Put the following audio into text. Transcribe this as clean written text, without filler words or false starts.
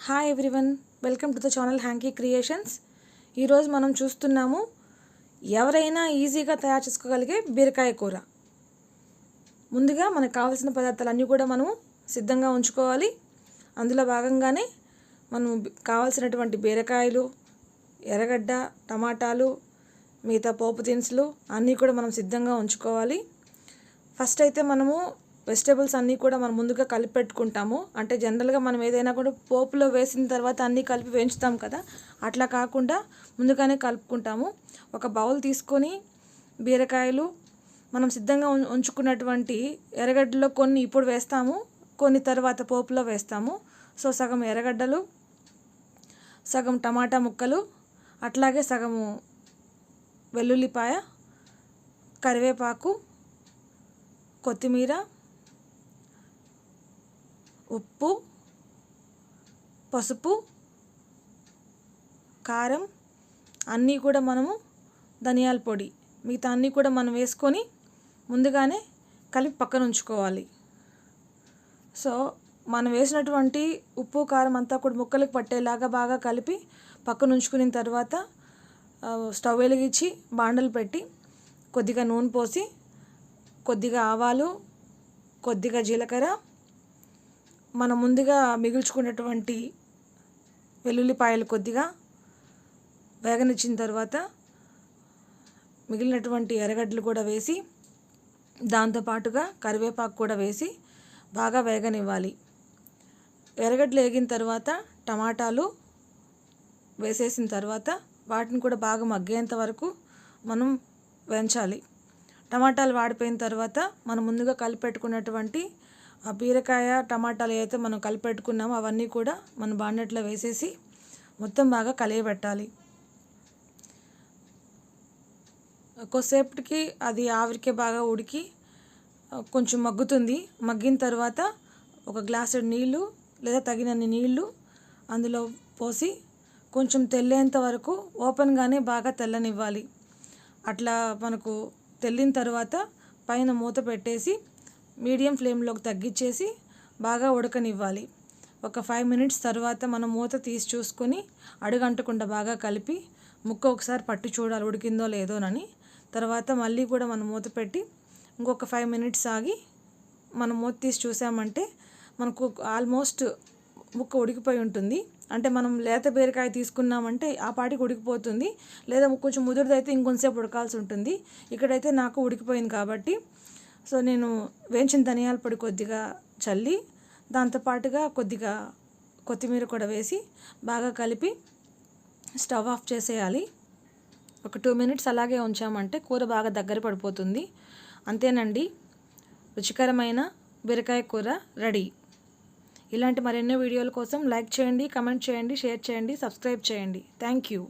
Hi everyone, welcome to the channel hanky creations. ఈరోజు మనం చూస్తున్నాము ఎవరైనా ఈజీగా తయారు చేసుకోగలిగే బీరకాయ కూర. ముందుగా మనకు కావాల్సిన పదార్థాలన్నీ కూడా మనం సిద్ధంగా ఉంచుకోవాలి. అందులో భాగంగానే మనం కావాల్సినటువంటి బీరకాయలు, ఎర్రగడ్డ, టమాటాలు, మిగతా పోపు దినుసులు అన్నీ కూడా మనం సిద్ధంగా ఉంచుకోవాలి. ఫస్ట్ అయితే మనము వెజిటేబుల్స్ అన్నీ కూడా మనం ముందుగా కలిపి పెట్టుకుంటాము. అంటే జనరల్గా మనం ఏదైనా కూడా పోపులో వేసిన తర్వాత అన్నీ కలిపి వేయించుతాం కదా, అట్లా కాకుండా ముందుగానే కలుపుకుంటాము. ఒక బౌల్ తీసుకొని బీరకాయలు, మనం సిద్ధంగా ఉంచుకున్నటువంటి ఎర్రగడ్డలో కొన్ని ఇప్పుడు వేస్తాము, కొన్ని తర్వాత పోపులో వేస్తాము. సో సగం ఎర్రగడ్డలు, సగం టమాటా ముక్కలు, అట్లాగే సగము వెల్లుల్లిపాయ, కరివేపాకు, కొత్తిమీర, ఉప్పు, పసుపు, కారం అన్నీ కూడా మనము, ధనియాల పొడి, మిగతా అన్నీ కూడా మనం వేసుకొని ముందుగానే కలిపి పక్కన ఉంచుకోవాలి. సో మనం వేసినటువంటి ఉప్పు కారం అంతా కూడా ముక్కలకు పట్టేలాగా బాగా కలిపి పక్కన ఉంచుకున్న తర్వాత స్టవ్ వెలిగించి బాండలు పెట్టి కొద్దిగా నూనె పోసి, కొద్దిగా ఆవాలు, కొద్దిగా జీలకర్ర, మనం ముందుగా మిగుల్చుకున్నటువంటి వెల్లుల్లిపాయలు కొద్దిగా వేగనిచ్చిన తర్వాత మిగిలినటువంటి ఎర్రగడ్డలు కూడా వేసి, దాంతోపాటుగా కరివేపాకు కూడా వేసి బాగా వేగనివ్వాలి. ఎర్రగడ్డలు వేగిన తర్వాత టమాటాలు వేసేసిన తర్వాత వాటిని కూడా బాగా మగ్గేంత వరకు మనం వేయించాలి. టమాటాలు వాడిపోయిన తర్వాత మనం ముందుగా కలిపి పెట్టుకున్నటువంటి ఆ బీరకాయ, టమాటాలు ఏవైతే మనం కలిపి పెట్టుకున్నామో అవన్నీ కూడా మన బాండెట్లో వేసేసి మొత్తం బాగా కలియబెట్టాలి. కొద్దిసేపటికి అది ఆవిరికే బాగా ఉడికి కొంచెం మగ్గుతుంది. మగ్గిన తర్వాత ఒక గ్లాసు నీళ్ళు లేదా తగినన్ని నీళ్ళు అందులో పోసి కొంచెం తెల్లేంత వరకు ఓపెన్గానే బాగా తెల్లనివ్వాలి. అట్లా మనకు తెల్లిన తర్వాత పైన మూత పెట్టేసి మీడియం ఫ్లేమ్లోకి తగ్గించేసి బాగా ఉడకనివ్వాలి. ఒక 5 మినిట్స్ తర్వాత మనం మూత తీసి చూసుకొని అడుగంటకుండా బాగా కలిపి ముక్క ఒకసారి పట్టి చూడాలి ఉడికిందో లేదోనని. తర్వాత మళ్ళీ కూడా మనం మూత పెట్టి ఇంకొక 5 మినిట్స్ ఆగి మనం మూత తీసి చూసామంటే మనకు ఆల్మోస్ట్ ముక్క ఉడికిపోయి ఉంటుంది. అంటే మనం లేత బీరకాయ తీసుకున్నామంటే ఆ పాటికి ఉడికిపోతుంది, లేదా కొంచెం ముదురుదైతే ఇంకొంచెంసేపు ఉడకాల్సి ఉంటుంది. ఇక్కడైతే నాకు ఉడికిపోయింది కాబట్టి సో నేను వేయించిన ధనియాల పొడి కొద్దిగా చల్లి దాంతోపాటుగా కొద్దిగా కొత్తిమీర కూడా వేసి బాగా కలిపి స్టవ్ ఆఫ్ చేసేయాలి. ఒక 2 మినిట్స్ అలాగే ఉంచామంటే కూర బాగా దగ్గర పడిపోతుంది. అంతేనండి, రుచికరమైన బీరకాయ కూర రెడీ. ఇలాంటి మరెన్నో వీడియోల కోసం లైక్ చేయండి, కమెంట్ చేయండి, షేర్ చేయండి, సబ్స్క్రైబ్ చేయండి. Thank you.